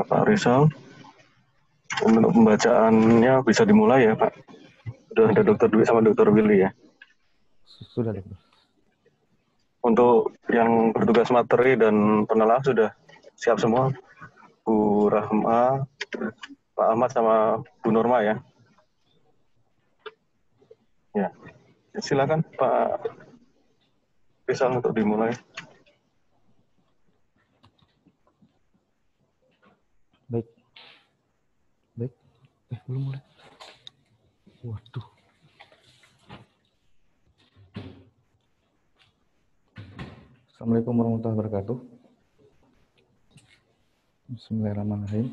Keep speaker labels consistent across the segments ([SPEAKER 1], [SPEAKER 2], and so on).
[SPEAKER 1] Pak Rizal, untuk pembacaannya bisa dimulai ya Pak. Sudah ada Dokter Dwi sama Dokter Willy ya.
[SPEAKER 2] Sudah, dokter.
[SPEAKER 1] Untuk yang bertugas materi dan penelaah sudah siap semua. Bu Rahma, Pak Ahmad sama Bu Norma ya. Ya, silakan Pak Rizal untuk dimulai.
[SPEAKER 2] Baik. Baik. Belum mulai. Waduh. Assalamualaikum warahmatullahi wabarakatuh. Bismillahirrahmanirrahim.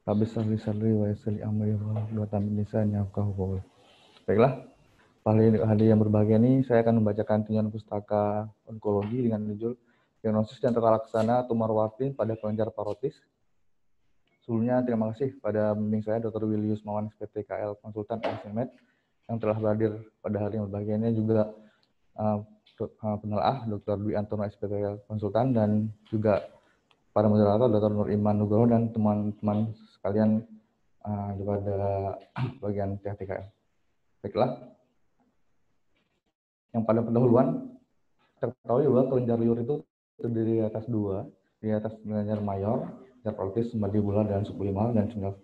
[SPEAKER 2] Rabbi shrah sadri wa yassir li amri wahlul min lisani yafqahu qawli. Baiklah, hari yang berbahagia ini saya akan membacakan tinjauan pustaka onkologi dengan judul diagnosis dan tata laksana tumor wartin pada kelenjar parotis. Sebelumnya terima kasih pada pembimbing saya Dr. Willy Yusmawan SPTKL konsultan RSMed yang telah hadir pada hari yang berbahagia ini, juga penelaah Dr. Dwi Antono SPTKL konsultan, dan juga para moderator Dr. Nur Iman Nugroho dan teman-teman sekalian daripada bagian TKL. Baiklah, yang pada pendahuluan kita ketahui bahwa kelenjar liur itu terdiri atas dua, di atas kelenjar mayor, kelenjar parotis, mandibula dan sublimal, dan single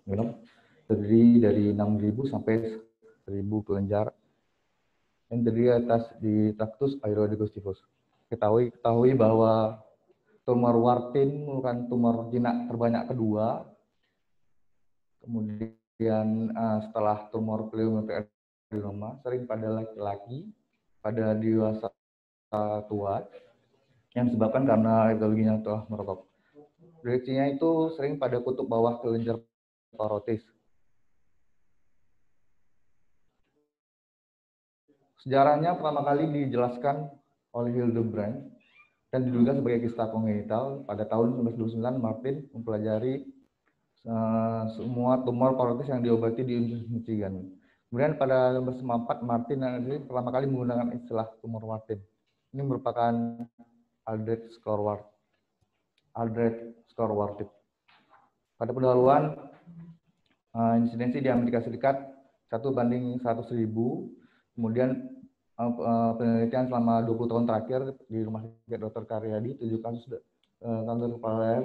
[SPEAKER 2] terdiri dari 6.000 sampai 1.000 kelenjar yang terdiri atas di traktus aerodigustivus. Ketahui bahwa tumor wartin merupakan tumor jinak terbanyak kedua. Kemudian setelah tumor pleomorphiadenoma sering pada laki-laki, pada dewasa tua, yang disebabkan karena etiologinya telah merokok. Direksinya itu sering pada kutub bawah kelenjar parotis. Sejarahnya pertama kali dijelaskan oleh Hildebrand dan diduga sebagai kista kongenital. Pada tahun 1929, Martin mempelajari semua tumor parotis yang diobati di Universitas Michigan. Kemudian pada 1994, Martin pertama kali menggunakan istilah tumor wartin. Ini merupakan Aldred Scorewartip. Pada pendahuluan, insidensi di Amerika Serikat 1:100.000. Kemudian penelitian selama 20 tahun terakhir di Rumah Sakit Dr. Karyadi, 7 kasus kanker kepala leher,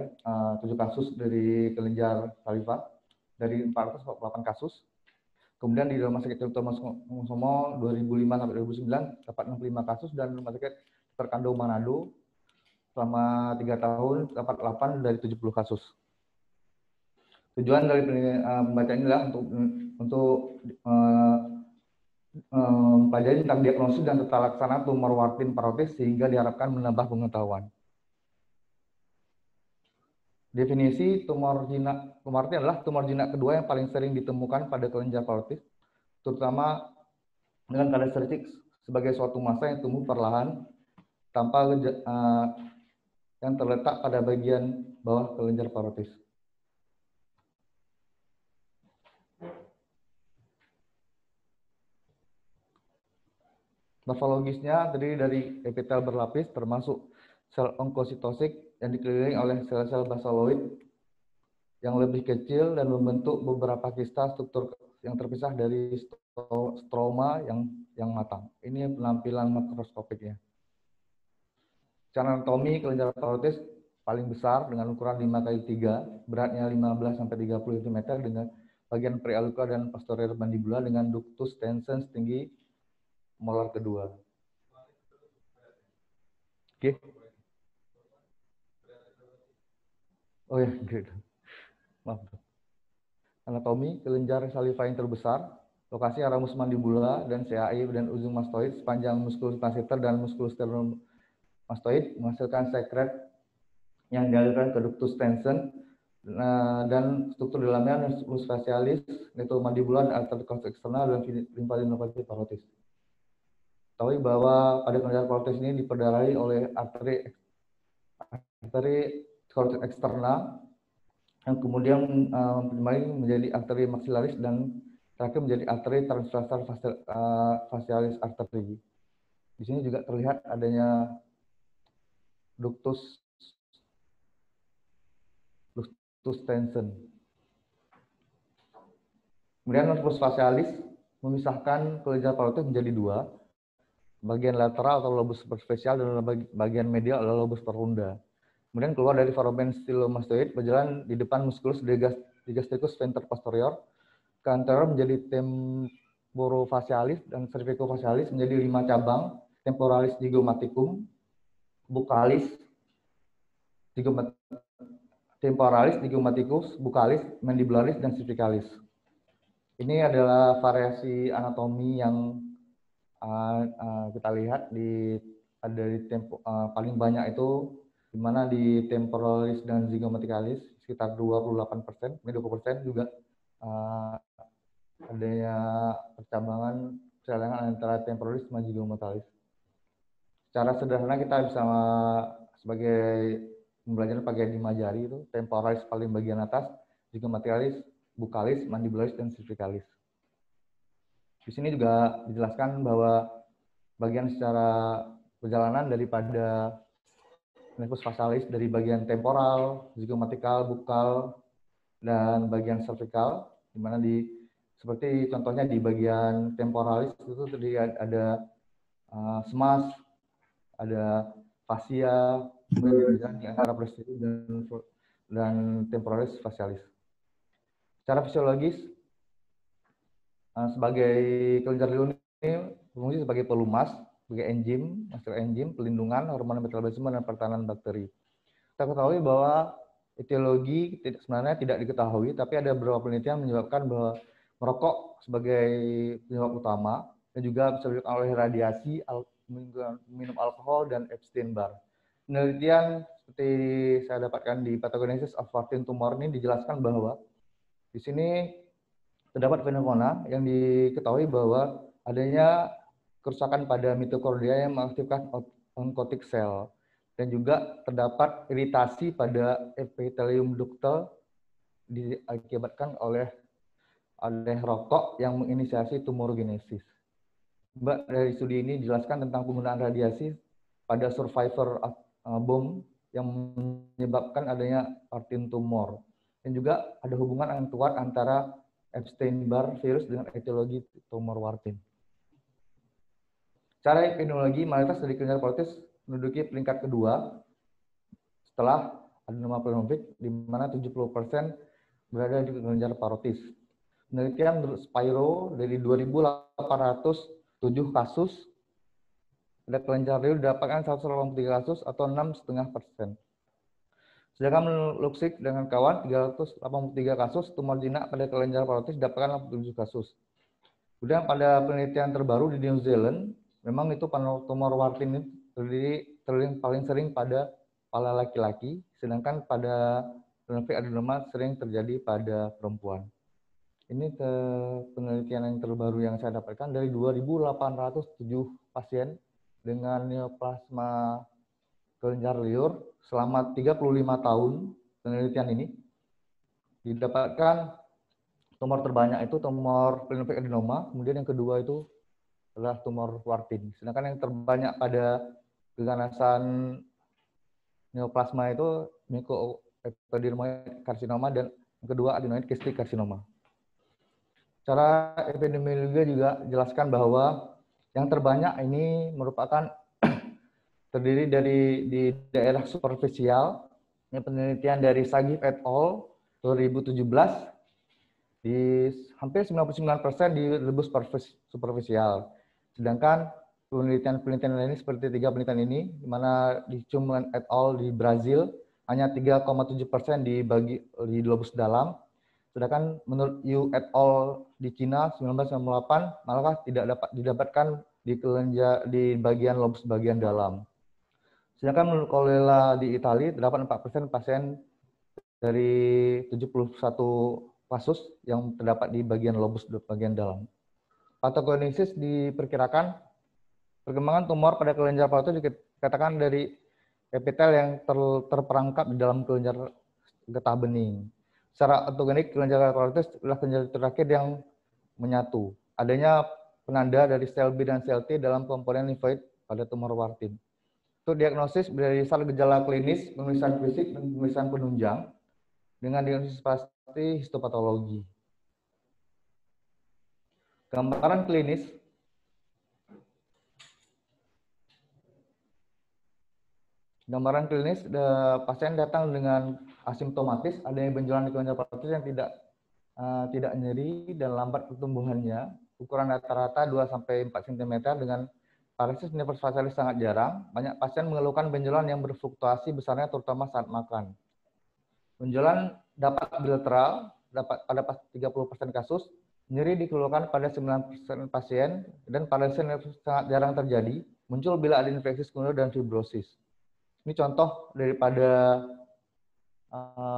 [SPEAKER 2] 7 kasus dari kelenjar saliva dari 408 kasus. Kemudian di Rumah Sakit Dr. Sumarsono 2005 sampai 2009 dapat 65 kasus, dan Rumah Sakit Dr. Kando Manado selama 3 tahun dapat 8 dari 70 kasus. Tujuan dari pembacaan ini adalah untuk mempelajari tentang diagnosis dan tata laksana tumor wartin parotis sehingga diharapkan menambah pengetahuan. Definisi tumor wartin adalah tumor jinak kedua yang paling sering ditemukan pada kelenjar parotis, terutama dengan karakteristik sebagai suatu massa yang tumbuh perlahan tanpa yang terletak pada bagian bawah kelenjar parotis. Morfologisnya terdiri dari epitel berlapis termasuk sel onkositosik yang dikelilingi oleh sel-sel basaloid yang lebih kecil dan membentuk beberapa kista struktur yang terpisah dari stroma yang matang. Ini penampilan makroskopiknya. Secara anatomi, kelenjar parotis paling besar dengan ukuran 5x3, beratnya 15-30 cm dengan bagian preauricular dan posterior mandibula dengan ductus tensens tinggi molar kedua. Oke. Oh ya, gitu. Maaf. Anatomi, kelenjar saliva yang terbesar, lokasi ramus mandibula dan CAI dan ujung mastoid sepanjang muskulus masseter dan muskulus sternomastoid menghasilkan sekret yang dialirkan ke ductus tensens, dan struktur dalamnya musculus facialis, neuromandibula, artery eksternal, dan limfadenopati parotis. Ketahui bahwa pada kelenjar parotis ini diperdarahi oleh arteri karotis eksternal yang kemudian menjadi arteri maxillaris dan terakhir menjadi arteri transversal facialis artery. Di sini juga terlihat adanya ductus Tustensen. Kemudian lobus facialis memisahkan kelenjar parotis menjadi dua, bagian lateral atau lobus superficial dan bagian medial adalah lobus profunda. Kemudian keluar dari foramen stylomastoid berjalan di depan musculus digastricus venter posterior ke anterior menjadi temporofacialis dan cervicofacialis menjadi 5 cabang, temporalis zygomaticum, buccalis, temporalis zygomaticus, buccalis, mandibularis, dan cervicalis. Ini adalah variasi anatomi yang kita lihat paling banyak itu di mana di temporalis dan zygomaticalis sekitar 28%, ini 20% juga adanya percabangan antara temporalis dan zygomaticalis. Secara sederhana kita bisa sebagai pembelajaran pakai 5 jari itu, temporalis paling bagian atas, zygomaticalis, buccalis, mandibularis, dan cervicalis. Di sini juga dijelaskan bahwa bagian secara perjalanan daripada nervus facialis dari bagian temporal, zygomatikal, buccal, dan bagian cervical, di mana seperti contohnya di bagian temporalis itu tadi ada smas, ada fascia, kemudian di antara posterior dan temporalis facialis. Secara fisiologis, sebagai kelenjar liur ini berfungsi sebagai pelumas, sebagai enzim, master enzim, pelindungan, hormon metabolisme, dan pertahanan bakteri. Kita ketahui bahwa etiologi sebenarnya tidak diketahui, tapi ada beberapa penelitian menyebabkan bahwa merokok sebagai penyebab utama, dan juga bisa disebabkan oleh radiasi, minum alkohol, dan Epstein-Barr. Penelitian seperti saya dapatkan di Pathogenesis of Warthin Tumor ini dijelaskan bahwa di sini terdapat fenomena yang diketahui bahwa adanya kerusakan pada mitokondria yang mengaktifkan oncotic cell, dan juga terdapat iritasi pada epithelium ductal diakibatkan oleh rokok yang menginisiasi tumorogenesis. Dari studi ini dijelaskan tentang penggunaan radiasi pada survivor bom yang menyebabkan adanya Warthin tumor, dan juga ada hubungan yang kuat antara Epstein-Barr virus dengan etiologi tumor Warthin. Secara epidemiologi, mayoritas dari kelenjar parotis menduduki peringkat kedua setelah adenoma pneumonia, di mana 70% berada di kelenjar parotis. Penelitian menurut Spiro dari 2.807 kasus pada kelenjar liur didapatkan 183 kasus atau 6,5%. Sedangkan menurut Luksik dengan kawan 383 kasus tumor jinak pada kelenjar parotis didapatkan 87 kasus. Kemudian pada penelitian terbaru di New Zealand, memang itu tumor Warthin ini paling sering pada kepala laki-laki, sedangkan pada pneumonia adenoma sering terjadi pada perempuan. Ini penelitian yang terbaru yang saya dapatkan dari 2.807 pasien dengan neoplasma kelenjar liur selama 35 tahun penelitian ini. Didapatkan tumor terbanyak itu tumor pneumonia adenoma, kemudian yang kedua itu adalah tumor Warthin. Sedangkan yang terbanyak pada keganasan neoplasma itu mycoepidermoid karsinoma, dan yang kedua adenoid cystic karsinoma. Secara epidemiologi juga jelaskan bahwa yang terbanyak ini merupakan terdiri di daerah superficial. Ini penelitian dari Sagif et al. 2017 di hampir 99% di lobus superficial. Sedangkan penelitian lainnya seperti 3 penelitian ini, di mana di Chumlan et al. Di Brazil hanya 3,7% di lobus dalam. Sedangkan menurut Yu et al. Di Cina 1998 malah tidak dapat didapatkan di bagian lobus bagian dalam. Sedangkan menurut Colella di Italia, 84% pasien dari 71 kasus yang terdapat di bagian lobus bagian dalam. Pathogenesis diperkirakan perkembangan tumor pada kelenjar parotis dikatakan dari epitel yang terperangkap di dalam kelenjar getah bening. Secara ontogenik, kelenjar parotis adalah kelenjar terakhir yang menyatu. Adanya penanda dari sel B dan sel T dalam komponen limfoid pada tumor Warthin. Untuk diagnosis berdasar gejala klinis, pemeriksaan fisik, dan pemeriksaan penunjang. dengan diagnosis pasti histopatologi. Gambaran klinis pasien datang dengan asimptomatis, adanya benjolan di kelenjar parotis yang tidak nyeri dan lambat pertumbuhannya. Ukuran rata-rata 2-4 cm dengan paresis nervus facialis sangat jarang. Banyak pasien mengeluhkan benjolan yang berfluktuasi besarnya terutama saat makan. Benjolan dapat bilateral, pada 30% kasus, nyeri dikeluhkan pada 9% pasien, dan paresis nervus sangat jarang terjadi, muncul bila ada infeksi sekunder dan fibrosis. Ini contoh daripada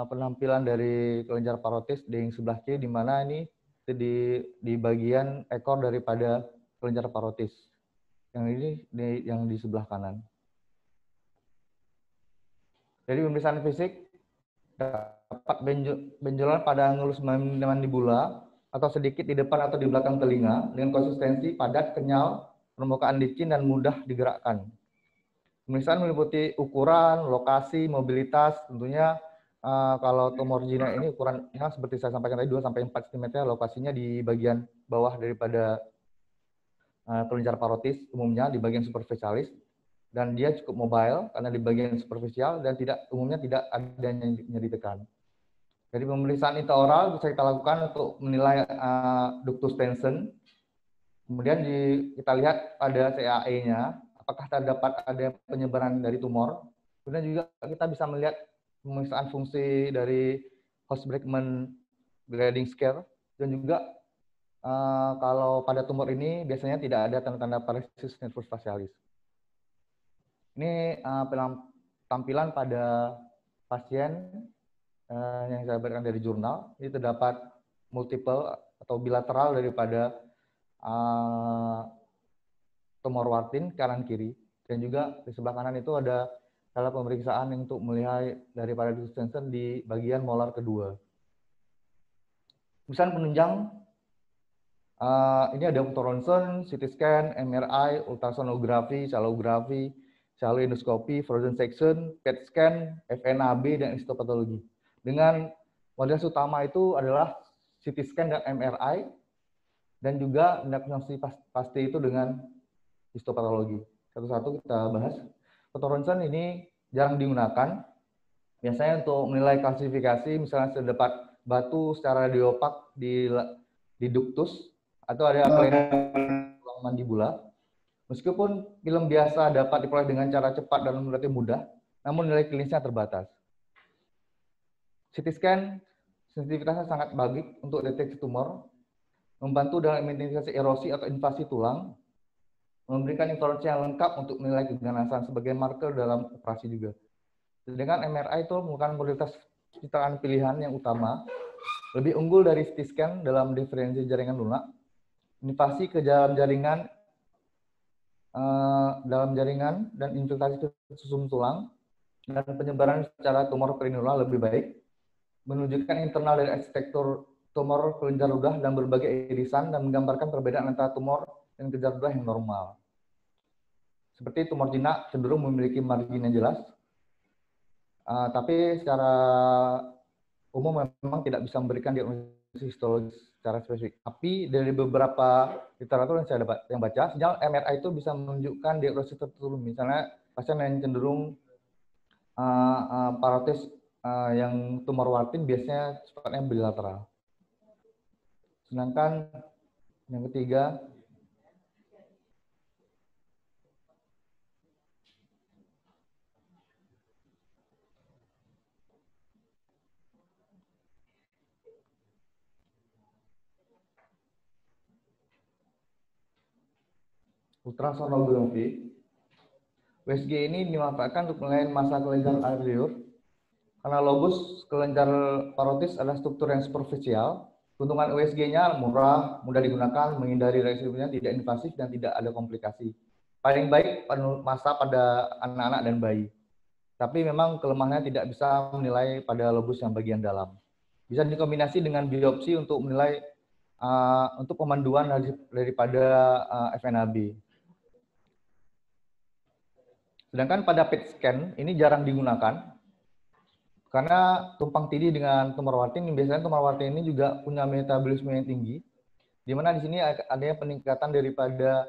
[SPEAKER 2] penampilan dari kelenjar parotis di sebelah kiri, di mana ini di bagian ekor daripada kelenjar parotis. Yang ini yang di sebelah kanan. Jadi pemeriksaan fisik dapat benjolan pada angulus mandibula atau sedikit di depan atau di belakang telinga dengan konsistensi padat, kenyal, permukaan licin dan mudah digerakkan. Pemeriksaan meliputi ukuran, lokasi, mobilitas. Tentunya kalau tumor jinak ini ukurannya seperti saya sampaikan tadi 2-4 cm, lokasinya di bagian bawah daripada kelenjar parotis, umumnya di bagian superficialis, dan dia cukup mobile karena di bagian superficial dan umumnya tidak ada nyeri tekan. Jadi pemeriksaan intraoral bisa kita lakukan untuk menilai ductus tension. Kemudian kita lihat pada CAE-nya, apakah terdapat ada penyebaran dari tumor. Kemudian juga kita bisa melihat pemeriksaan fungsi dari House's-Blackman grading scale, dan juga kalau pada tumor ini biasanya tidak ada tanda-tanda paresis nervus facialis. Ini tampilan pada pasien yang saya berikan dari jurnal. Ini terdapat multiple atau bilateral daripada tumor Warthin kanan kiri, dan juga di sebelah kanan itu ada salah pemeriksaan untuk melihat daripada ductus tension di bagian molar kedua. Pemeriksaan penunjang ini ada ultrasound, CT scan, MRI, ultrasonografi, shallografi, shallow endoskopi, frozen section, PET scan, FNAB, dan histopatologi. Dengan modalitas utama itu adalah CT scan dan MRI, dan juga diagnosis pasti itu dengan histopatologi. Satu-satu kita bahas. Ultrasound ini jarang digunakan, biasanya untuk menilai klasifikasi, misalnya terdapat batu secara radiopak di ductus, atau ada tulang mandibula. Meskipun film biasa dapat diperoleh dengan cara cepat dan relatif mudah, namun nilai klinisnya terbatas. CT scan sensitivitasnya sangat baik untuk deteksi tumor, membantu dalam identifikasi erosi atau invasi tulang, memberikan informasi yang lengkap untuk menilai keganasan sebagai marker dalam operasi juga. Sedangkan MRI itu merupakan modalitas pencitraan pilihan yang utama, lebih unggul dari CT scan dalam diferensi jaringan lunak, invasi ke dalam jaringan dan infiltrasi ke susum tulang, dan penyebaran secara tumor perineal lebih baik, menunjukkan internal dari arsitektur tumor kelenjar ludah dan berbagai irisan, dan menggambarkan perbedaan antara tumor dan kelenjar ludah yang normal. Seperti tumor jinak cenderung memiliki margin yang jelas, tapi secara umum memang tidak bisa memberikan diagnosis histologis secara spesifik. Tapi dari beberapa literatur yang saya baca, sinyal MRI itu bisa menunjukkan diagnosis tertentu. Misalnya pasien yang cenderung parotis yang tumor Warthin biasanya sifatnya bilateral. Sedangkan yang ketiga, ultrasonografi. USG ini dimanfaatkan untuk menilai massa kelenjar air liur. Karena lobus kelenjar parotis adalah struktur yang superficial, keuntungan USG-nya murah, mudah digunakan, menghindari resikonya, tidak invasif, dan tidak ada komplikasi. Paling baik massa pada anak-anak dan bayi. Tapi memang kelemahannya tidak bisa menilai pada lobus yang bagian dalam. Bisa dikombinasi dengan biopsi untuk menilai untuk pemanduan daripada FNAB. Sedangkan pada PET scan ini jarang digunakan Karena tumpang tindih dengan tumor wartin, biasanya tumor wartin ini juga punya metabolisme yang tinggi, di mana di sini adanya peningkatan daripada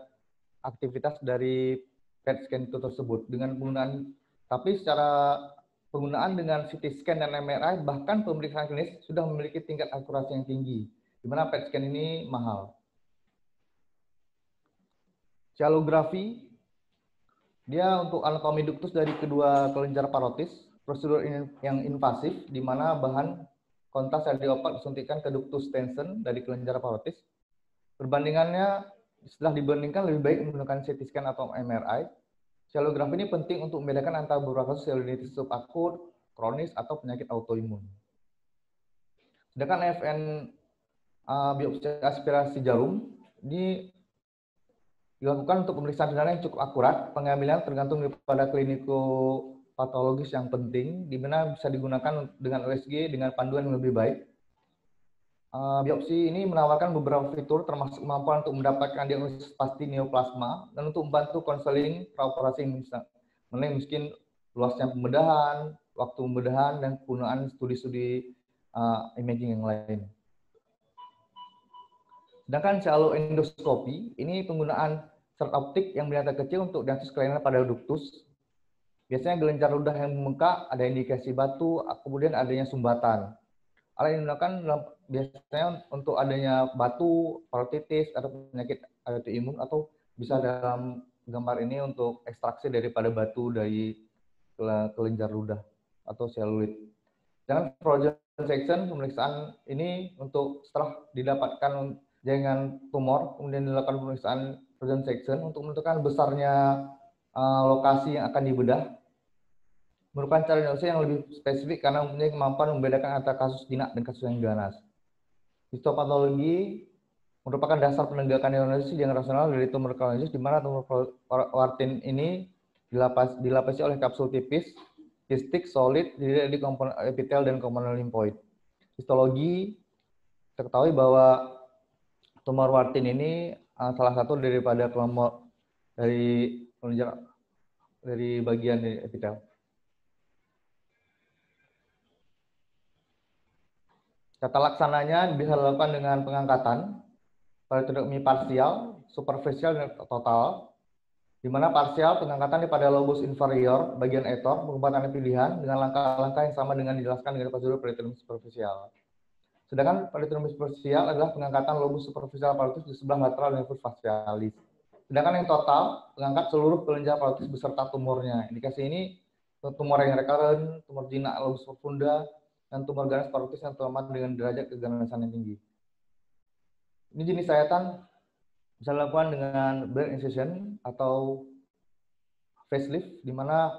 [SPEAKER 2] aktivitas dari PET scan itu tersebut dengan penggunaan, tapi secara penggunaan dengan CT scan dan MRI, bahkan pemeriksaan klinis sudah memiliki tingkat akurasi yang tinggi, di mana PET scan ini mahal. Shallografi, dia untuk anatomi duktus dari kedua kelenjar parotis, prosedur yang invasif, di mana bahan kontras radiopat disuntikkan ke ductus tension dari kelenjar parotis. Perbandingannya, setelah dibandingkan lebih baik menggunakan CT scan atau MRI. Shallografi ini penting untuk membedakan antara beberapa kasus cellulitis subakut, kronis, atau penyakit autoimun. Sedangkan FN biopsi aspirasi jarum ini dilakukan untuk pemeriksaan yang cukup akurat. Pengambilan tergantung pada klinikopatologis yang penting, di mana bisa digunakan dengan USG dengan panduan yang lebih baik. Biopsi ini menawarkan beberapa fitur termasuk kemampuan untuk mendapatkan diagnosis pasti neoplasma dan untuk membantu konseling praoperasi mungkin luasnya pembedahan, waktu pembedahan, dan penggunaan studi-studi imaging yang lain. Sedangkan shallow endoskopi ini penggunaan serat optik yang bernilai kecil untuk diagnosis kelainan pada ductus. Biasanya kelenjar ludah yang membengkak, ada indikasi batu, kemudian adanya sumbatan. Alat yang digunakan biasanya untuk adanya batu, parotitis, atau penyakit autoimun, atau bisa dalam gambar ini untuk ekstraksi daripada batu dari kelenjar ludah atau selulit. Dan frozen section, pemeriksaan ini untuk setelah didapatkan jaringan tumor, kemudian dilakukan pemeriksaan frozen section untuk menentukan besarnya lokasi yang akan dibedah. Merupakan cara diagnosis yang lebih spesifik karena mempunyai kemampuan membedakan antara kasus jinak dan kasus yang ganas. Histopatologi merupakan dasar penegakan diagnosis yang rasional dari tumor kronis, di mana tumor wartin ini dilapisi oleh kapsul tipis, kistik, solid, terdiri dari komponen epitel dan komponen limfoid. Histologi, kita ketahui bahwa tumor wartin ini salah satu daripada kelompok dari bagian dari epitel. Tata laksananya bisa dilakukan dengan pengangkatan parodektomi parsial, superficial, dan total, di mana parsial pengangkatan pada lobus inferior, bagian etor, pengobatan pilihan dengan langkah-langkah yang sama dengan dijelaskan dengan prosedur parodektomi superficial. Sedangkan parodektomi superficial adalah pengangkatan lobus superficial parotis di sebelah lateral nervus facialis. Sedangkan yang total, mengangkat seluruh kelenjar parotis beserta tumornya. Indikasi ini tumor yang recurrent, tumor jinak lobus profunda, dan tumor ganas parotis yang terlambat dengan derajat keganasan yang tinggi. Ini jenis sayatan bisa dilakukan dengan Blair incision atau facelift, di mana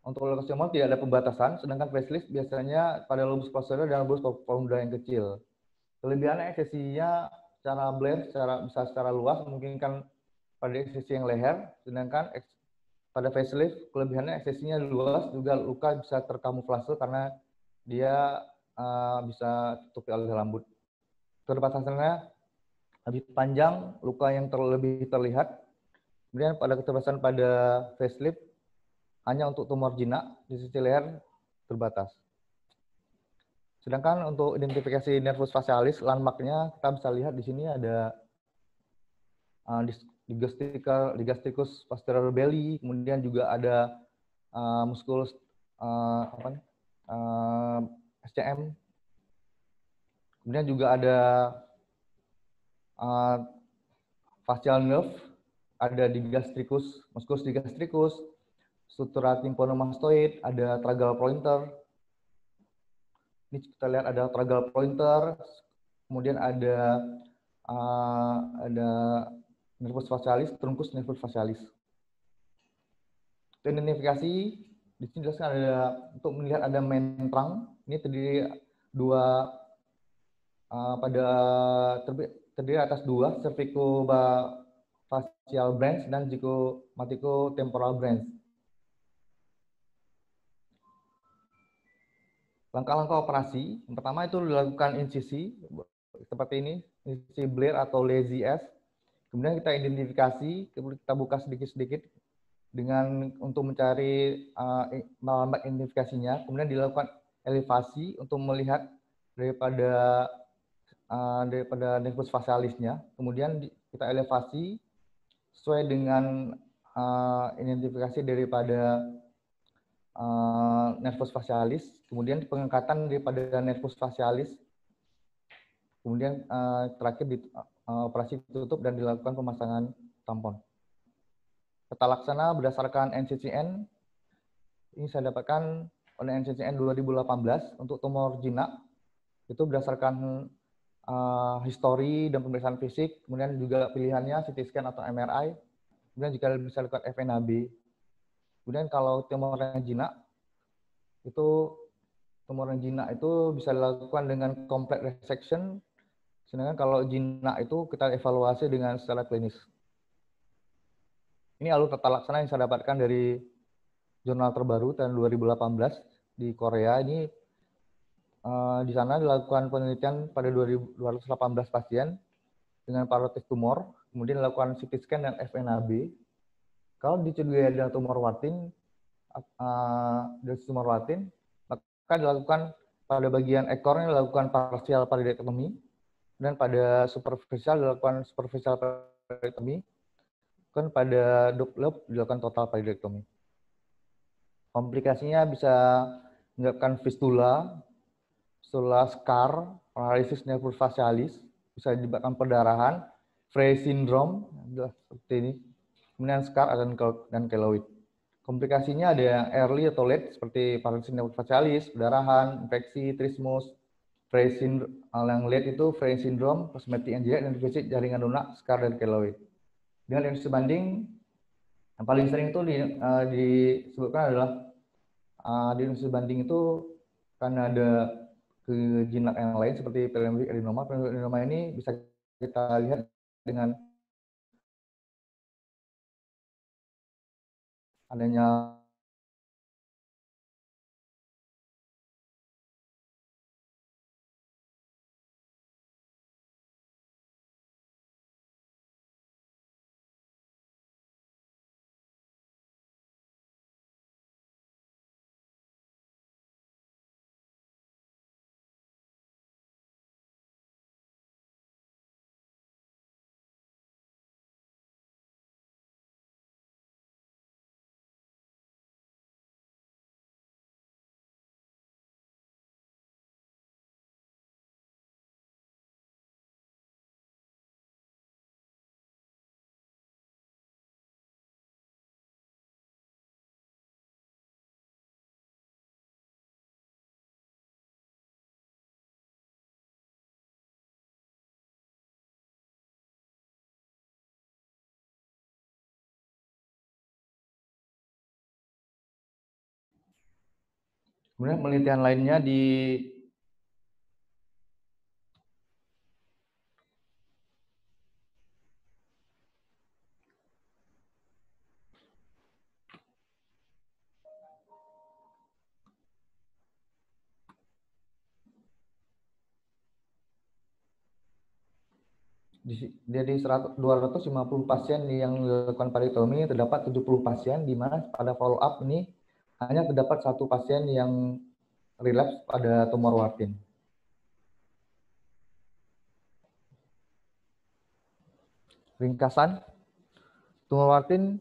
[SPEAKER 2] untuk lokasi tumor tidak ada pembatasan, sedangkan facelift biasanya pada lobus posterior dan lobus profunda yang kecil. Kelebihannya eksesinya secara Blair bisa secara luas, memungkinkan pada eksesi yang leher, sedangkan pada facelift kelebihannya eksesinya luas, juga luka bisa terkamuflase karena dia bisa tutupi oleh rambut. Keterbatasannya lebih panjang, luka yang lebih terlihat. Kemudian pada keterbatasan pada facelift hanya untuk tumor jinak di sisi leher terbatas. Sedangkan untuk identifikasi nervus facialis, landmarknya kita bisa lihat di sini ada digastricus posterior belly, kemudian juga ada musculus SCM, kemudian juga ada facial nerve, ada digastricus, musculus digastricus, struktura tympanomastoid, ada tragal pointer. Ini kita lihat ada tragal pointer, kemudian ada nervus facialis, truncus nervus facialis. Untuk identifikasi, di sini jelaskan ada untuk melihat ada main trunk. Ini terdiri atas dua, cervicofacial branch dan zygomaticotemporal branch. Langkah-langkah operasi, yang pertama itu dilakukan insisi seperti ini, insisi Blair atau lazy S. Kemudian kita identifikasi, kemudian kita buka sedikit-sedikit untuk mencari alat identifikasinya, kemudian dilakukan elevasi untuk melihat daripada nervus facialisnya, kemudian kita elevasi sesuai dengan identifikasi daripada nervus facialis, kemudian pengangkatan daripada nervus facialis, kemudian terakhir operasi tutup dan dilakukan pemasangan tampon. Tata laksana berdasarkan NCCN, ini saya dapatkan oleh NCCN 2018 untuk tumor jinak, itu berdasarkan histori dan pemeriksaan fisik, kemudian juga pilihannya CT scan atau MRI, kemudian juga bisa dilakukan FNAB. Kemudian kalau tumor yang jinak, itu bisa dilakukan dengan complete resection, sedangkan kalau jinak itu kita evaluasi dengan secara klinis. Ini alur tata laksana yang saya dapatkan dari jurnal terbaru tahun 2018 di Korea. Ini di sana dilakukan penelitian pada 218 pasien dengan parotis tumor, kemudian dilakukan CT scan dan FNAB. Kalau dicurigai ada tumor Warthin, maka dilakukan pada bagian ekornya dilakukan partial paridektomi, dan pada superficial dilakukan superficial paridektomi, kan pada lobe dilakukan total paridektomi. Komplikasinya bisa menyebabkan fistula, scar, paralysis nervus facialis, bisa menyebabkan perdarahan, Frey syndrome, seperti ini, kemudian scar dan keloid. Komplikasinya ada yang early atau late, seperti paralysis nervus facialis, perdarahan, infeksi, trismus. Frey syndrome, yang late itu Frey syndrome, cosmetic angioplasty, dan defisit jaringan lunak, scar dan keloid. Dengan yang sebanding, yang paling sering itu disebutkan adalah diagnosis banding itu karena ada kejinak yang lain seperti perinephric adenoma. Perinephric adenoma ini bisa kita lihat dengan adanya kemudian penelitian lainnya dari 250 pasien yang dilakukan paridektomi, terdapat 70 pasien di mana pada follow up ini hanya terdapat 1 pasien yang relapse pada tumor Warthin. Ringkasan, tumor Warthin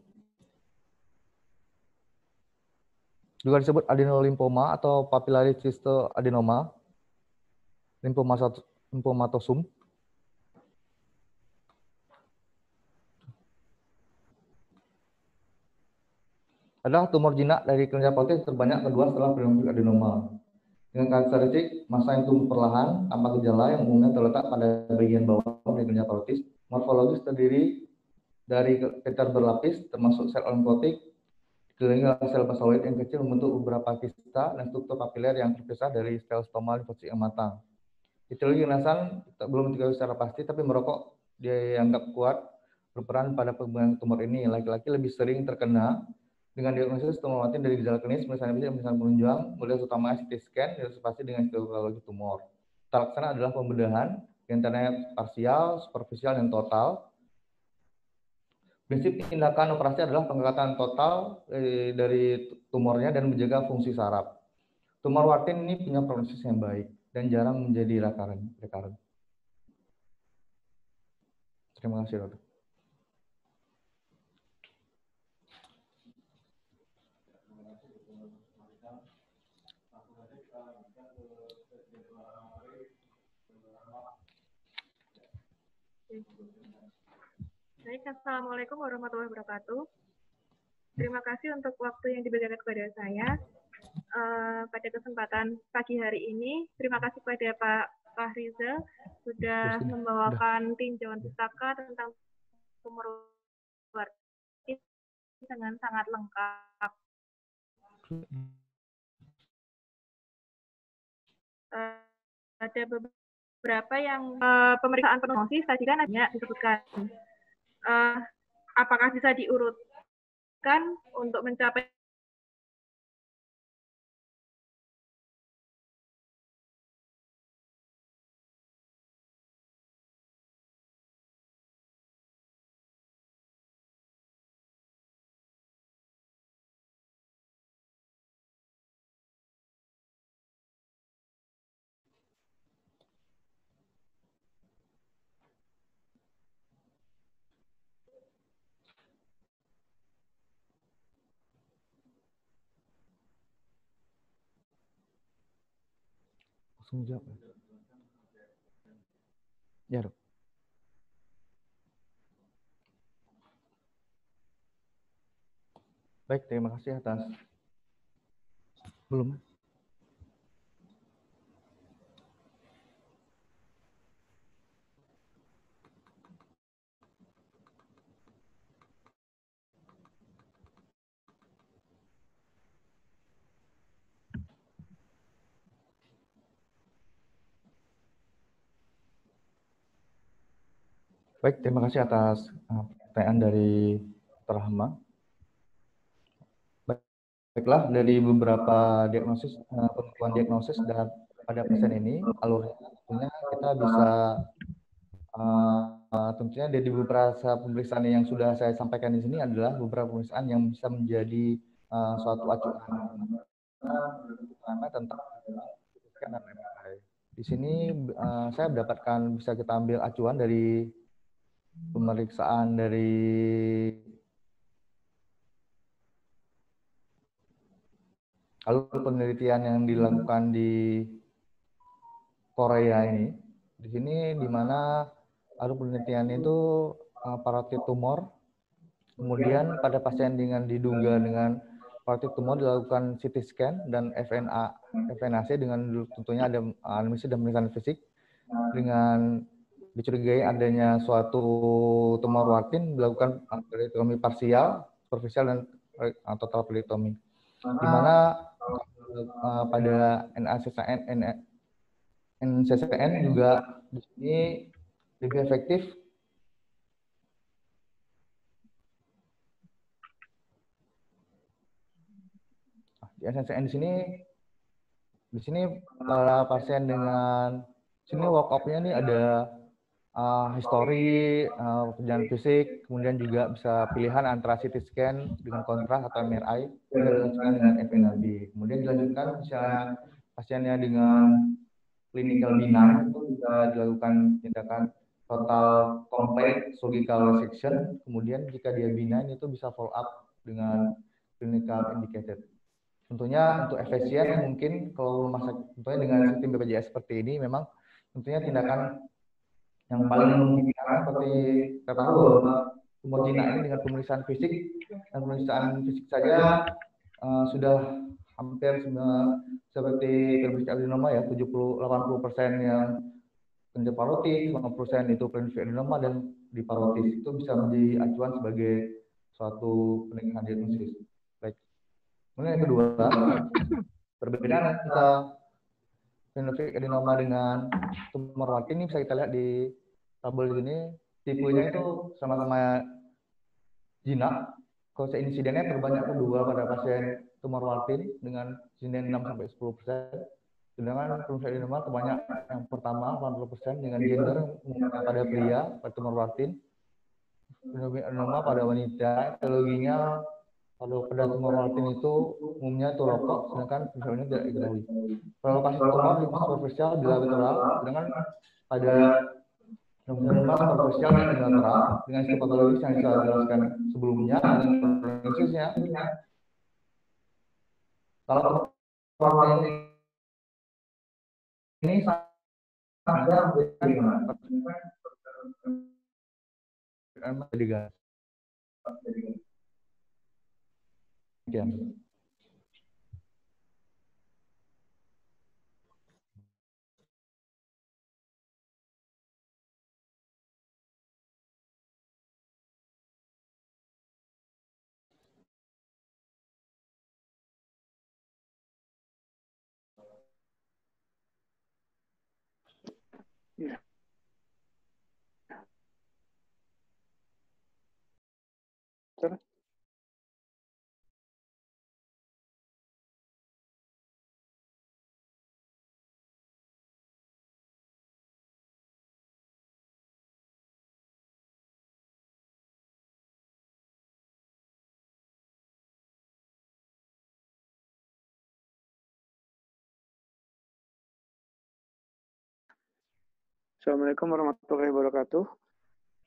[SPEAKER 2] juga disebut adenolymphoma atau papillary cystoadenoma, lymphomatosum. Adalah tumor jinak dari kelenjar parotis terbanyak kedua setelah perinephric adenoma. Dengan karakteristik massa yang tumbuh perlahan tanpa gejala yang umumnya terletak pada bagian bawah dari kelenjar parotis. Morfologis terdiri dari keter berlapis termasuk sel limfotik, dikelilingi sel basaloid yang kecil membentuk beberapa kista dan struktur papiler yang terpisah dari sel stoma limfosit yang matang. Etiologi keganasan belum diketahui secara pasti, tapi merokok dianggap kuat berperan pada perkembangan tumor ini. Laki-laki lebih sering terkena dengan diagnosis tumor Warthin dari gejala klinis, pemeriksaan fisik, pemeriksaan penunjang, melihat utama CT scan, diagnostisasi dengan histologi tumor. Tata laksana adalah pembedahan, diantaranya parsial, superficial, dan total. Prinsip tindakan operasi adalah pengangkatan total dari tumornya dan menjaga fungsi saraf. Tumor Warthin ini punya prognosis yang baik dan jarang menjadi recurrent. Terima kasih, Dokter.
[SPEAKER 3] Baik, Assalamualaikum warahmatullahi wabarakatuh. Terima kasih untuk waktu yang diberikan kepada saya. Pada kesempatan pagi hari ini, terima kasih kepada Pak Fahrizal sudah membawakan tinjauan pustaka tentang tumor Warthin dengan sangat lengkap. Ada beberapa yang pemeriksaan prognosis tadi kan hanya disebutkan. Apakah bisa diurutkan untuk mencapai
[SPEAKER 2] Langsung jawab. Ya, Dok. Baik, terima kasih atas. Belum. Baik, terima kasih atas pertanyaan dari Dr. Rahma. Baiklah, dari beberapa diagnosis, penentuan diagnosis dan pada pasien ini, alurnya tentunya kita bisa tentunya dari beberapa pemeriksaan yang sudah saya sampaikan di sini adalah beberapa pemeriksaan yang bisa menjadi suatu acuan pertama tentang scan dan MRI. Di sini saya mendapatkan bisa kita ambil acuan dari pemeriksaan dari alur penelitian yang dilakukan di Korea ini. Di sini di mana alur penelitian itu parotit tumor. Kemudian pada pasien dengan diduga dengan parotit tumor dilakukan CT scan dan FNAC dengan tentunya ada anamnesis dan pemeriksaan fisik dengan dicurigai adanya suatu tumor Warthin dilakukan peritomi parsial, superficial dan total peritomi. Di mana pada NCCN juga di sini lebih efektif di NCCN di sini para pasien dengan sini work up-nya nih ada histori perjalanan fisik, kemudian juga bisa pilihan antara CT scan dengan kontras atau MRI, kemudian dilanjutkan dengan FNAB. Kemudian dilanjutkan misalnya pasiennya dengan clinical benign itu bisa dilakukan tindakan total complete surgical resection. Kemudian jika dia benign itu bisa follow up dengan clinical indicated. Tentunya untuk efisien mungkin kalau rumah sakit tentunya dengan sistem BPJS seperti ini memang tentunya tindakan yang paling memungkinkan seperti kita tahu bahwa tumor jinak ini dengan pemeriksaan fisik dan pemeriksaan fisik saja sudah hampir seperti pemeriksaan adenoma ya 80% yang parotis, 50% itu pemeriksaan adenoma dan di parotis itu bisa menjadi acuan sebagai suatu peningkatan diagnosis. Baik. Kemudian yang kedua, perbedaan antara pemeriksaan adenoma dengan tumor Warthin ini bisa kita lihat di tabel di sini, tipenya itu sama-sama jinak. Kalau insidennya terbanyak kedua pada pasien tumor Warthin dengan insiden 6-10%. Sedangkan pemeriksaan adenoma terbanyak yang pertama 80% dengan gender pada pria pada tumor Warthin. fenomena normal pada wanita, etiologinya pada tumor Martin itu umumnya itu rokok, sedangkan misalnya tidak diketahui. Kalau lokasi tumor superficial bilateral, sedangkan pada normal superficial dan unilateral dengan histopatologis yang saya jelaskan sebelumnya dengan prognosisnya. Kalau tumor Martin ini saja dengan demikian.
[SPEAKER 4] Ya. Ter Assalamualaikum warahmatullahi wabarakatuh.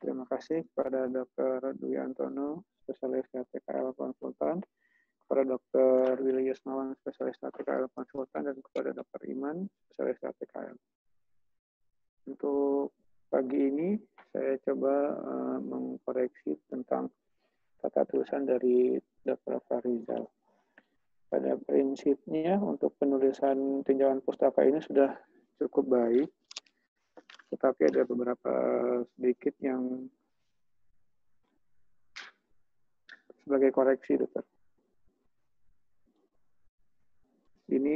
[SPEAKER 4] Terima kasih kepada Dr. Dwi Antono, spesialis TKL konsultan, kepada Dr. Willy Yusmawan, spesialis TKL konsultan, dan kepada Dr. Iman, spesialis TKL. Untuk pagi ini saya coba mengkoreksi tentang tata tulisan dari Dr. Farizal. Pada prinsipnya untuk penulisan tinjauan pustaka ini sudah cukup baik, tetapi ada beberapa sedikit yang sebagai koreksi, dokter. Ini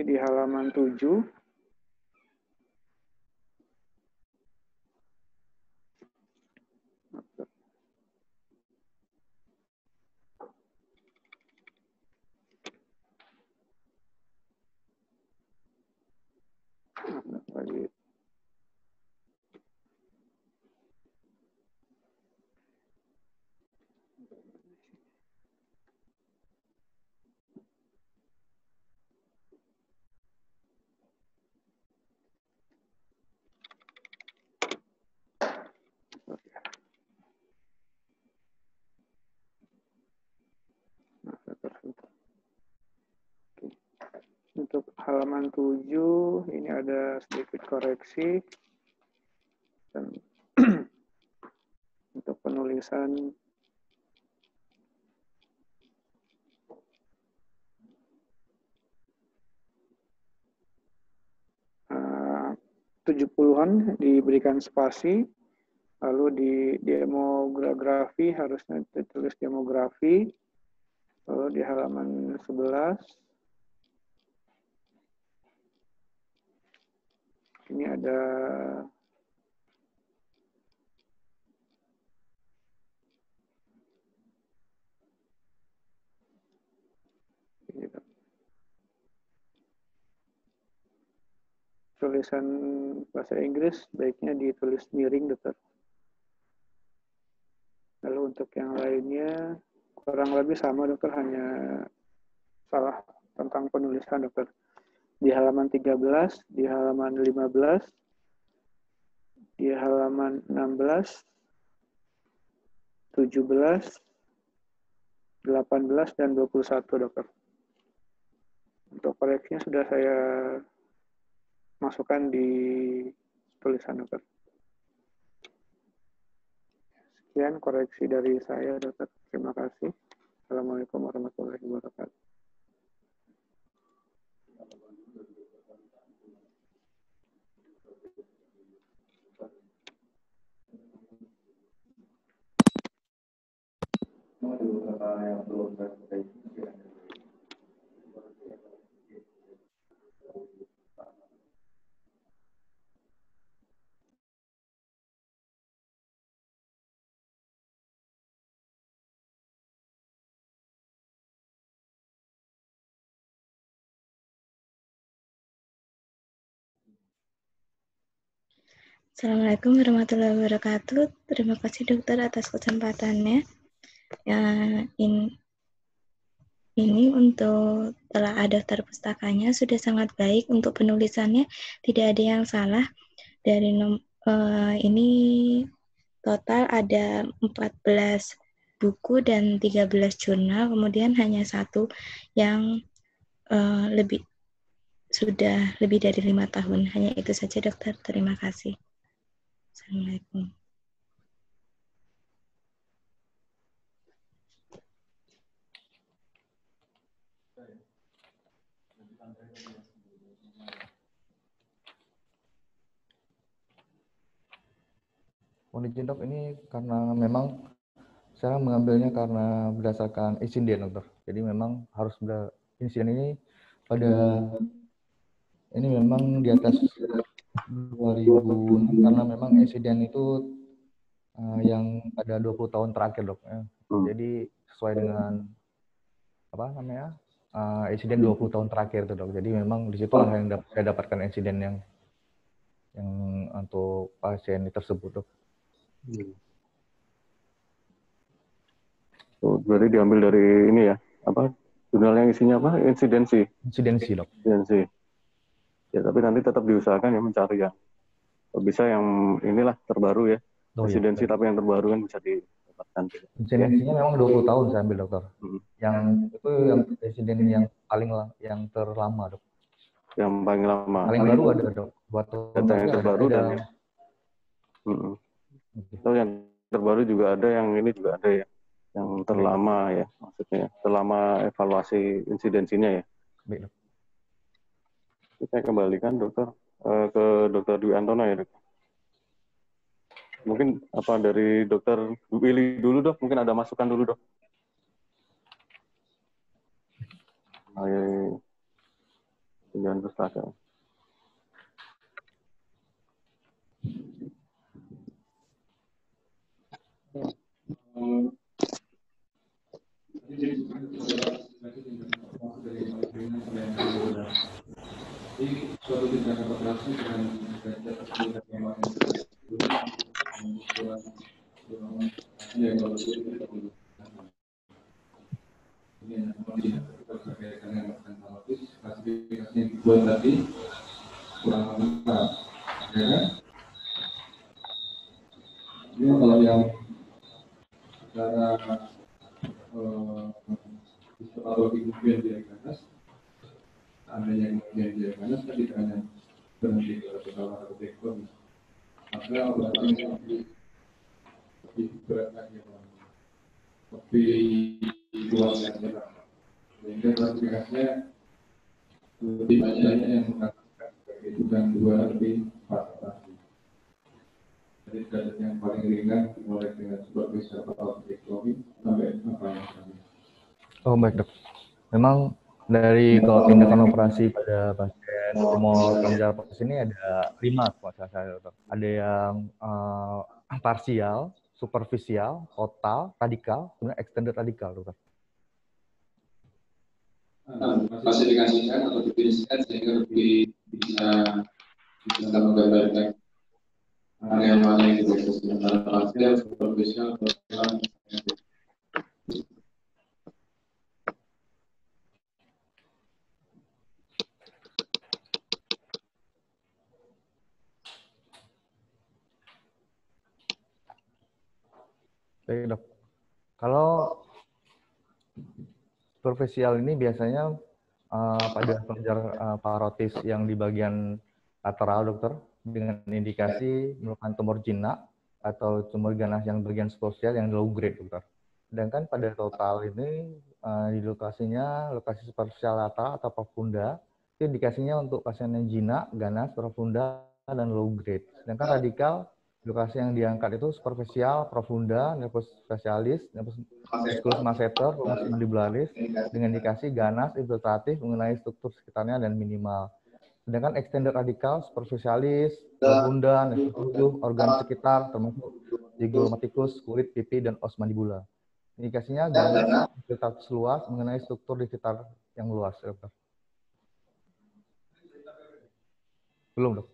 [SPEAKER 4] di halaman 7. Untuk halaman 7 ini ada sedikit koreksi dan untuk penulisan uh, 70-an diberikan spasi, lalu di demografi harusnya ditulis demografi, lalu di halaman 11 ini ada tulisan bahasa Inggris baiknya ditulis miring, dokter. Lalu untuk yang lainnya kurang lebih sama, dokter, hanya salah tentang penulisan, dokter. Di halaman 13, di halaman 15, di halaman 16, 17, 18, dan 21, dokter. Untuk koreksinya sudah saya masukkan di tulisan, dokter. Sekian koreksi dari saya, dokter. Terima kasih. Assalamualaikum warahmatullahi wabarakatuh.
[SPEAKER 2] Yang belum
[SPEAKER 5] Assalamualaikum warahmatullahi wabarakatuh. Terima kasih dokter atas kesempatannya. Ini untuk telah daftar pustakanya sudah sangat baik untuk penulisannya, tidak ada yang salah. Dari ini total ada 14 buku dan 13 jurnal, kemudian hanya satu yang sudah lebih dari 5 tahun. Hanya itu saja dokter, terima kasih. Assalamualaikum.
[SPEAKER 2] Mohon izin dok, ini karena memang saya mengambilnya karena berdasarkan insiden dokter. Jadi memang harus insiden ini pada ini memang di atas 2006 karena memang insiden itu yang pada 20 tahun terakhir dok. Jadi sesuai dengan apa namanya insiden 20 tahun terakhir itu dok. Jadi memang disitulah yang saya dapatkan insiden yang untuk pasien tersebut dok.
[SPEAKER 1] Berarti diambil dari ini ya, apa jurnal yang isinya apa? Insidensi dok. Insidensi. Ya, tapi nanti tetap diusahakan ya mencari yang bisa yang inilah terbaru ya. Insidensi tapi yang terbaru kan bisa didapatkan.
[SPEAKER 2] Insidensinya memang 20 tahun saya ambil dokter. Yang itu yang insiden yang paling yang terlama dok.
[SPEAKER 1] Yang paling lama.
[SPEAKER 2] Paling baru ada dok. Buat
[SPEAKER 1] data yang terbaru
[SPEAKER 2] ada.
[SPEAKER 1] Dan So, yang terbaru juga ada, yang ini juga ada ya. Yang terlama ya, maksudnya terlama evaluasi insidensinya ya.
[SPEAKER 2] Baik dok.
[SPEAKER 1] Saya kembalikan dokter ke dokter Dwi Antono ya dok. Mungkin apa dari dokter Willy dulu dok, mungkin ada masukan dulu dok. Jangan pustaka.
[SPEAKER 6] Jadi suatu tindakan operasi dengan klasifikasi yang dibuat tadi kurang lengkap, ya kan? Ini kalau yang secara histopatologi kemudian diagnosis, adanya kemudian diagnosis kan tidak hanya berhenti pada pesawat atau tekton, maka operasi lebih berat lagi, lebih luas lagi, sehingga klasifikasinya lebih banyak yang mengatakan bukan 2 lebih 4 operasi. Jadi derajat yang paling ringan mulai dengan superficial atau tektomi sampai apa yang kami.
[SPEAKER 2] Oh baik dok. Memang dari kalau tindakan operasi pada pasien tumor kelenjar paru ini ada 5 kalau saya dok. Ada yang parsial, superficial, total, radikal, kemudian extended radikal dokter.
[SPEAKER 6] Klasifikasikan atau definisikan sehingga lebih bisa menggambarkan area mana yang difokuskan antara parsial, superficial, total.
[SPEAKER 2] Baik dok. Kalau superficial ini biasanya pada kelenjar parotis yang di bagian lateral dokter dengan indikasi merupakan tumor jinak atau tumor ganas yang bagian superficial yang low grade dokter. Sedangkan pada total ini di lokasinya lokasi superficial lateral atau profunda itu indikasinya untuk pasien yang jinak, ganas, profunda dan low grade. Sedangkan radikal lokasi yang diangkat itu superficial, profunda, nervus facialis, nervus musculus masseter, rumus mandibularis dengan indikasi ganas, infiltratif mengenai struktur sekitarnya dan minimal. Sedangkan extended radikal, superficialis, profunda, nervus tujuh, organ sekitar termasuk zygomatikus, kulit, pipi, dan os mandibula. Indikasinya ganas, infiltratif luas mengenai struktur di sekitar yang luas. Belum dok.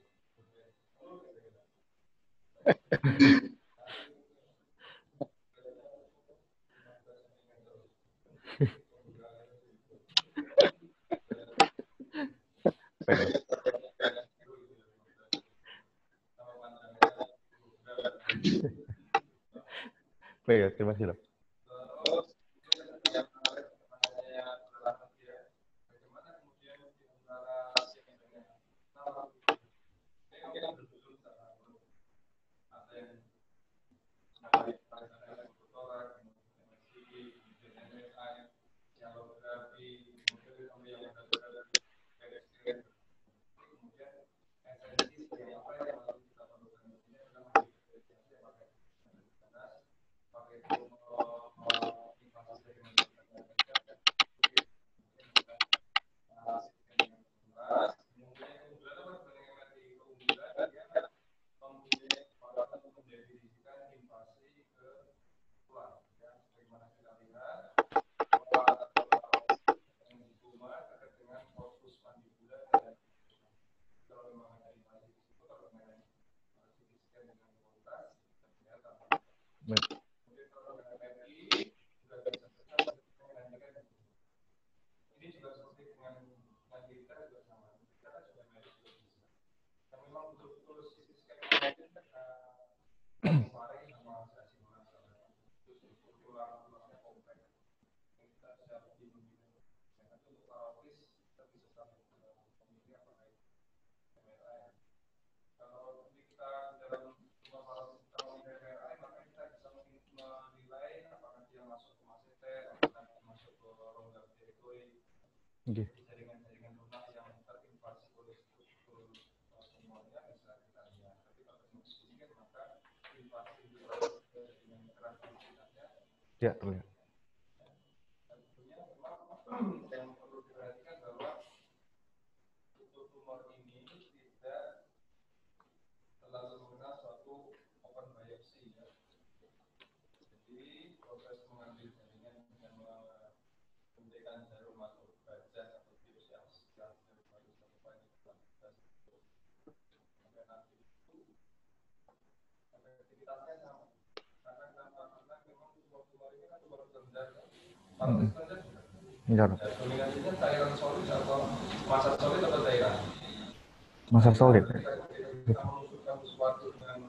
[SPEAKER 2] Baik, terima kasih, Dok. Okay. Ya, terlihat. Enggak. Dominasinya cairan solid atau massa solid atau cairan? Massa solid. Kita mengusulkan sesuatu dengan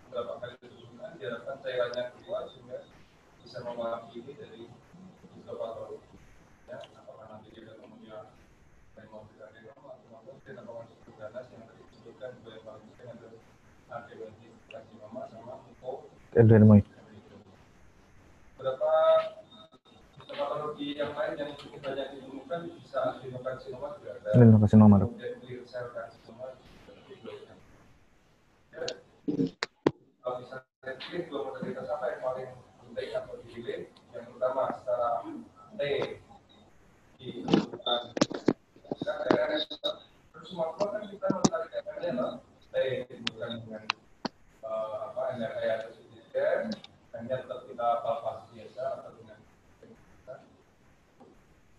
[SPEAKER 2] beberapa kali susunan, diharapkan cairannya keluar sehingga bisa mewakili dari histopatologi. Ya, apakah nanti dia kemudian hemofilia atau mungkin apakah masuk ganas yang tadi disebutkan sebagai paling sering adalah adenoid karsinoma sama adenoid. Berapa histopatologi yang lain yang cukup banyak ditemukan bisa adenokarsinoma juga ada. Adenokarsinoma. Kemudian clear cell karsinoma. Kalau misalnya clear dua modalitas apa yang paling penting atau dipilih? Yang pertama secara T di terus semua kan kita mencari efeknya T bukan dengan MRI atau CT scan, hanya tetap kita palpasi biasa atau dengan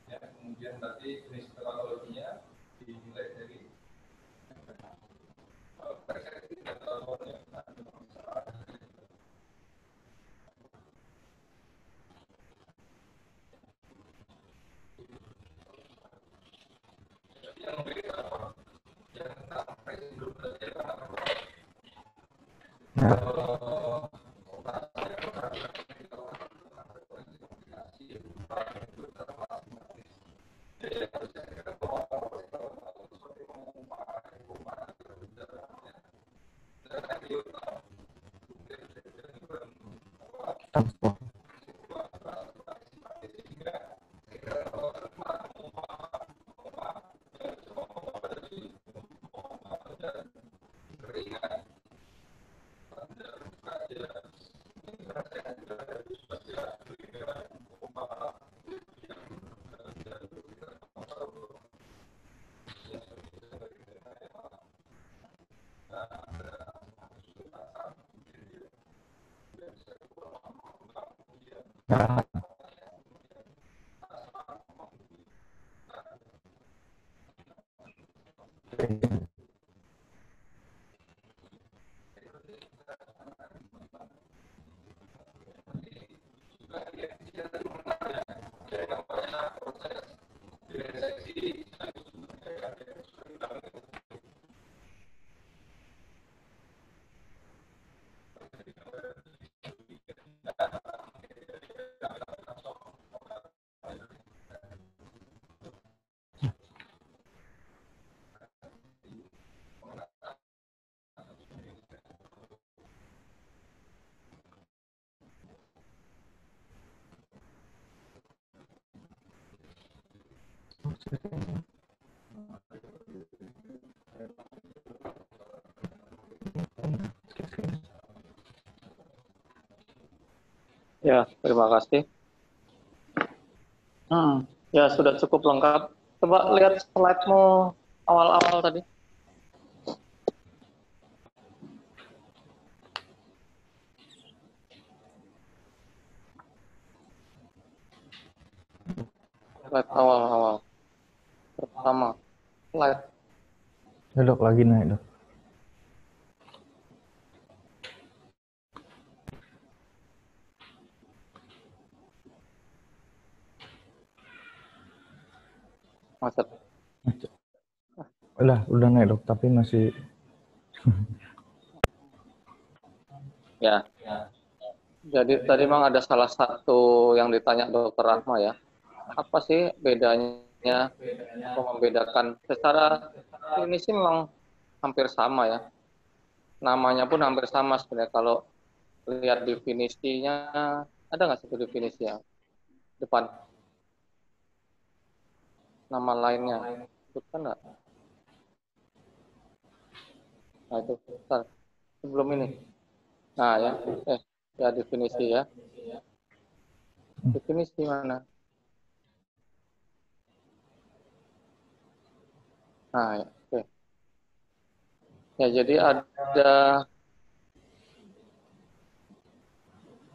[SPEAKER 2] ya, kemudian nanti jenis patologinya dinilai dari persepsi atau yang beda apa? Yang sampai sebelum terjadi apa?
[SPEAKER 7] Ya, terima kasih. Ya, sudah cukup lengkap. Coba lihat slide-mu awal-awal tadi. Slide awal-awal. Pertama, slide.
[SPEAKER 2] Ya dok, lagi naik dok.
[SPEAKER 7] Macet.
[SPEAKER 2] Udah naik dok, tapi masih
[SPEAKER 7] Ya. Jadi tadi memang ada salah satu yang ditanya Dokter Rahma ya. Apa sih bedanya atau membedakan? Secara ini sih memang hampir sama ya. Namanya pun hampir sama sebenarnya. Kalau lihat definisinya, ada nggak sih definisi ya? Depan. Nama lainnya. Sebutkan nggak? Nah itu. Bentar. Sebelum ini. Nah ya. Ya definisi ya. Definisi mana? Nah ya. Oke. Ya jadi ada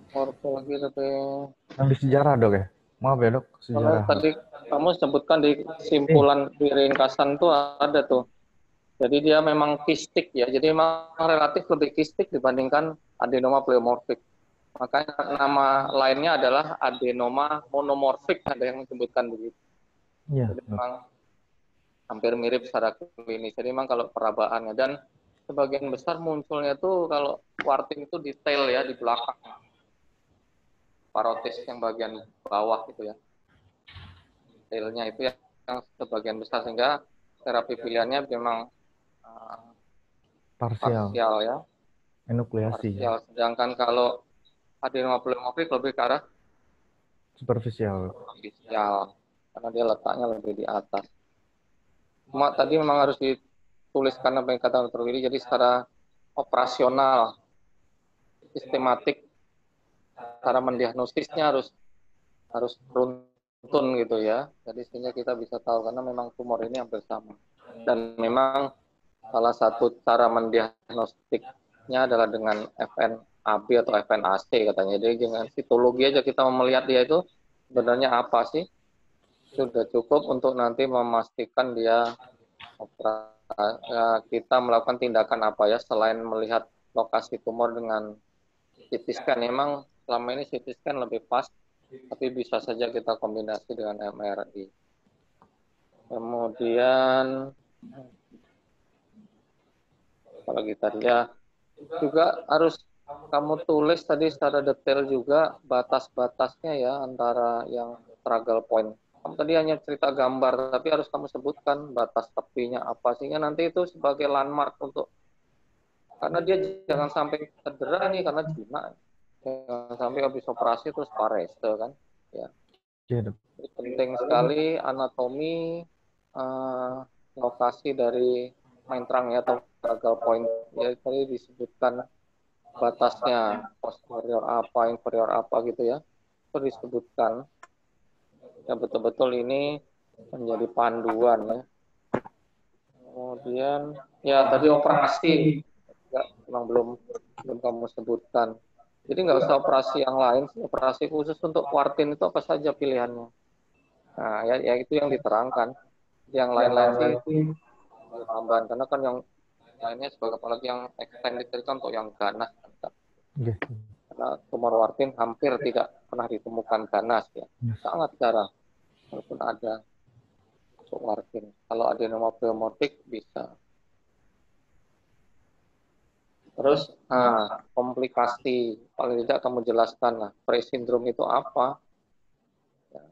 [SPEAKER 7] morfologi lebih.
[SPEAKER 2] yang di sejarah dok ya. Maaf ya dok,
[SPEAKER 7] Kalau
[SPEAKER 2] sejarah.
[SPEAKER 7] tadi kamu sebutkan di simpulan di ringkasan tuh ada tuh. Jadi dia memang kistik ya. Jadi memang relatif lebih kistik dibandingkan adenoma pleomorfik. Makanya nama lainnya adalah adenoma monomorfik, ada yang menyebutkan begitu.
[SPEAKER 2] Iya.
[SPEAKER 7] Jadi memang hampir mirip secara klinis. Jadi memang kalau perabaannya, dan sebagian besar munculnya tuh kalau warting itu detail ya di belakang. Parotis yang bagian bawah gitu ya. Detailnya itu yang sebagian besar, sehingga terapi pilihannya memang parsial ya.
[SPEAKER 2] Enukleasi.
[SPEAKER 7] Parsial. Sedangkan kalau adenoma pleomorfik lebih ke arah
[SPEAKER 2] Superficial.
[SPEAKER 7] Karena dia letaknya lebih di atas. Cuma tadi memang harus dituliskan apa yang kata Dr. Willy, jadi secara operasional, sistematik, cara mendiagnosisnya harus beruntun gitu ya. Jadi sehingga kita bisa tahu, karena memang tumor ini hampir sama. Dan memang salah satu cara mendiagnostiknya adalah dengan FNAB atau FNAC katanya. Jadi dengan sitologi aja kita melihat dia itu sebenarnya apa sih. Sudah cukup untuk nanti memastikan dia kita melakukan tindakan apa ya, selain melihat lokasi tumor dengan CT scan. Memang selama ini CT scan lebih pas, tapi bisa saja kita kombinasi dengan MRI. Kemudian apalagi tadi ya, juga harus kamu tulis tadi secara detail juga batas-batasnya ya antara yang struggle point. Kamu tadi hanya cerita gambar, tapi harus kamu sebutkan batas tepinya apa, sehingga nanti itu sebagai landmark untuk, karena dia jangan sampai cedera nih karena jinak, jangan sampai habis operasi terus parese kan ya. Jadi penting sekali anatomi lokasi dari main trunk ya, atau struggle point ya, tadi disebutkan batasnya posterior apa, inferior apa gitu ya, itu disebutkan ya, betul-betul ini menjadi panduan ya. Kemudian ya tadi operasi ya, memang belum kamu sebutkan. Jadi nggak usah operasi yang lain, operasi khusus untuk wartin itu apa saja pilihannya. Nah ya itu yang diterangkan. Yang lain-lain sih tambahan, karena kan yang lainnya sebagai, apalagi yang extended itu kan untuk yang ganas. Karena tumor wartin hampir tidak pernah ditemukan ganas ya, sangat jarang. Walaupun ada untuk wartin. Kalau adenoma pleomorfik bisa. Terus komplikasi, paling tidak kamu jelaskan lah, pre-sindrom itu apa. Ya.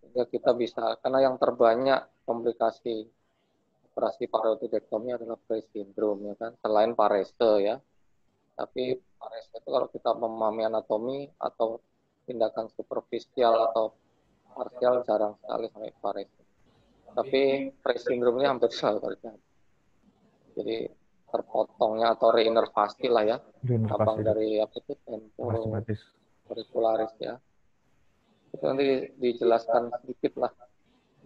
[SPEAKER 7] Sehingga kita bisa, karena yang terbanyak komplikasi operasi paroidektomi adalah pre-sindrom ya kan, selain parese ya. Tapi parese itu kalau kita memahami anatomi atau tindakan superficial atau partial jarang sekali sampai pares. Tapi phrase syndrome-nya hampir selalu terjadi. Jadi terpotongnya atau reinervasi lah ya, cabang dari apa itu temporoauricularis ya. Itu nanti dijelaskan sedikit lah,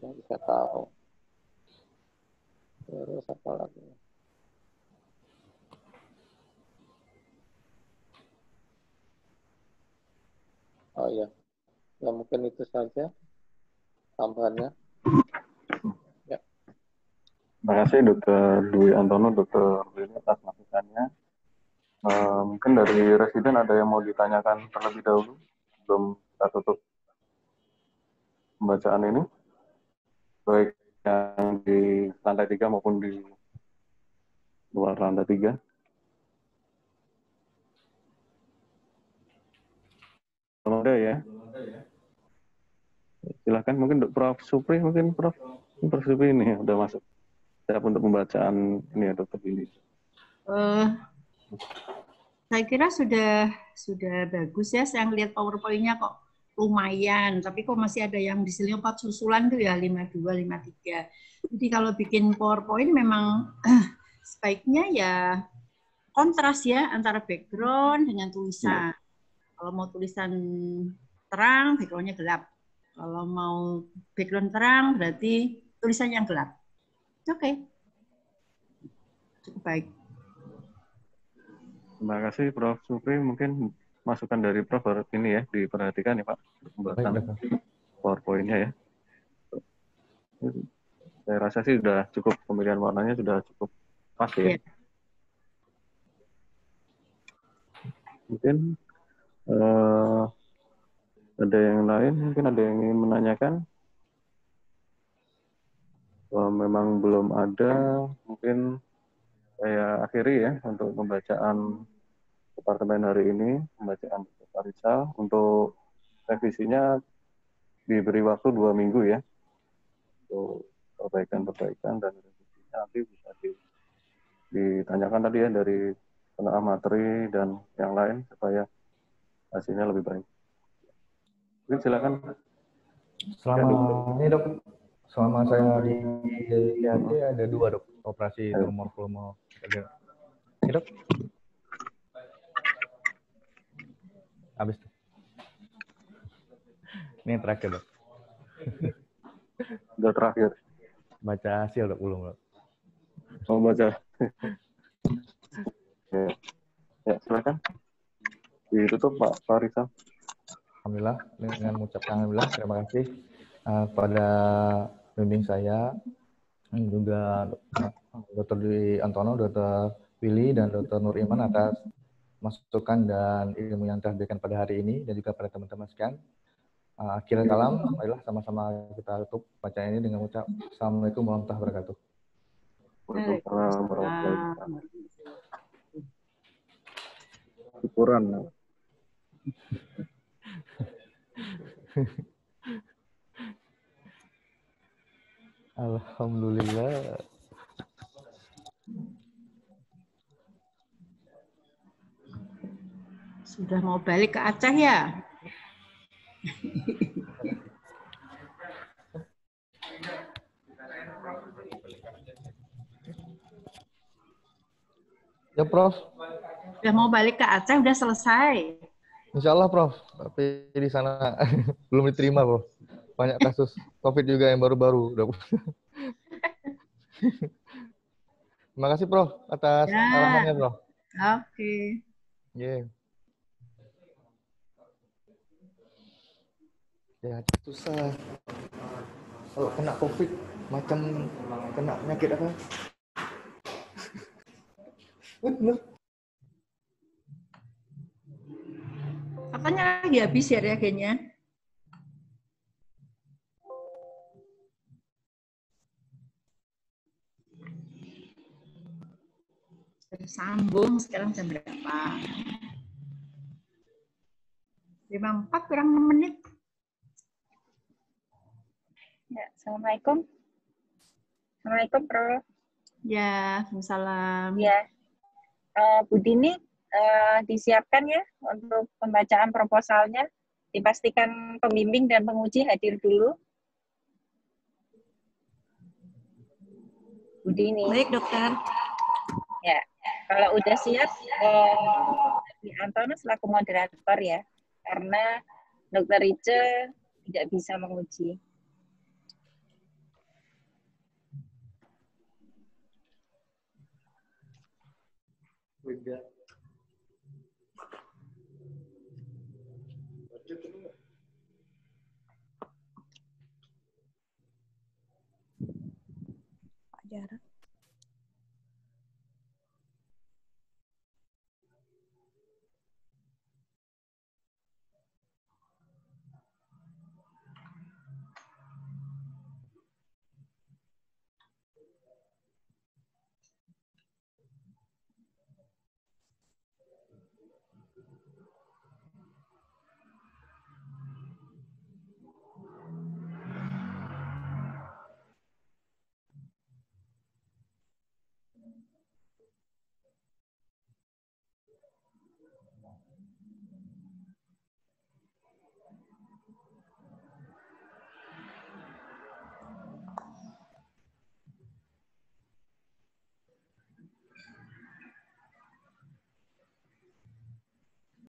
[SPEAKER 7] yang bisa tahu. Terus apa lagi? Oh iya, ya mungkin itu saja tambahannya. Ya.
[SPEAKER 1] Terima kasih Dr. Dwi Antono, Dr. Willy atas masukannya. Mungkin dari residen ada yang mau ditanyakan terlebih dahulu sebelum kita tutup pembacaan ini, baik yang di lantai 3 maupun di luar lantai 3. Belum ada ya? Silakan mungkin Prof. Supri, mungkin Prof. Supri ini udah masuk. Siap untuk pembacaan ini ya Dr. Billy.
[SPEAKER 8] Saya kira sudah bagus ya. Saya ngelihat PowerPoint-nya kok lumayan, tapi kok masih ada yang di sini 4 susulan tuh ya, 52, 53. Jadi kalau bikin PowerPoint memang sebaiknya ya kontras ya antara background dengan tulisan. Kalau mau tulisan terang, background-nya gelap. Kalau mau background terang, berarti tulisannya yang gelap. Oke. Cukup baik.
[SPEAKER 1] Terima kasih Prof. Supri. Mungkin masukan dari Prof. ini ya diperhatikan ya Pak. Pembahasan PowerPoint-nya ya. Saya rasa sih sudah cukup, pemilihan warnanya sudah cukup pas ya. Mungkin ada yang lain, mungkin ada yang ingin menanyakan. Memang belum ada, mungkin saya akhiri ya untuk pembacaan departemen hari ini, pembacaan Pak Rizal. Untuk revisinya diberi waktu 2 minggu ya, untuk perbaikan dan revisinya nanti bisa ditanyakan tadi ya dari penelaah materi dan yang lain supaya hasilnya lebih baik. Mungkin silakan.
[SPEAKER 2] Selama ini Dok, selama saya di IAT ada 2 Dok, operasi tumor volume. Ya Dok? Habis tuh. Ini yang terakhir Dok.
[SPEAKER 1] Sudah terakhir.
[SPEAKER 2] Baca hasil Dok, belum Dok.
[SPEAKER 1] Oh baca. Ya silakan. Ditutup Pak Rizal.
[SPEAKER 2] Alhamdulillah, dengan mengucapkan alhamdulillah, terima kasih pada pembimbing saya, juga Dr. Dwi Antono, Dr. Willy, dan Dr. Nur Iman atas masukan dan ilmu yang telah diberikan pada hari ini, dan juga pada teman-teman sekalian. Akhir kalam, marilah sama-sama kita tutup bacaan ini dengan ucap Assalamualaikum warahmatullahi wabarakatuh.
[SPEAKER 1] Waalaikumsalam warahmatullahi wabarakatuh. Syukuran.
[SPEAKER 2] Alhamdulillah.
[SPEAKER 8] Sudah mau balik ke Aceh ya?
[SPEAKER 2] Ya Prof.
[SPEAKER 8] Sudah mau balik ke Aceh, udah selesai.
[SPEAKER 2] Insya Allah Prof. Tapi di sana belum diterima Prof. Banyak kasus COVID juga yang baru-baru. Terima kasih Prof. Atas arahannya Prof.
[SPEAKER 8] Oke.
[SPEAKER 2] Yeah. Ya susah. Kalau kena COVID macam kena penyakit apa? Benar.
[SPEAKER 8] Katanya lagi habis ya reagennya. Sambung sekarang jam berapa? 5:04 kurang 6 menit.
[SPEAKER 9] Ya, Assalamualaikum. Assalamualaikum, Prof.
[SPEAKER 8] Ya, Waalaikumsalam.
[SPEAKER 9] Ya, Bu Dini disiapkan ya untuk pembacaan proposalnya. Dipastikan pembimbing dan penguji hadir dulu. Bu Dini.
[SPEAKER 10] Baik, dokter.
[SPEAKER 9] Ya, kalau udah siap, di Antono selaku moderator ya, karena Dokter Rice tidak bisa menguji.
[SPEAKER 11] Udah.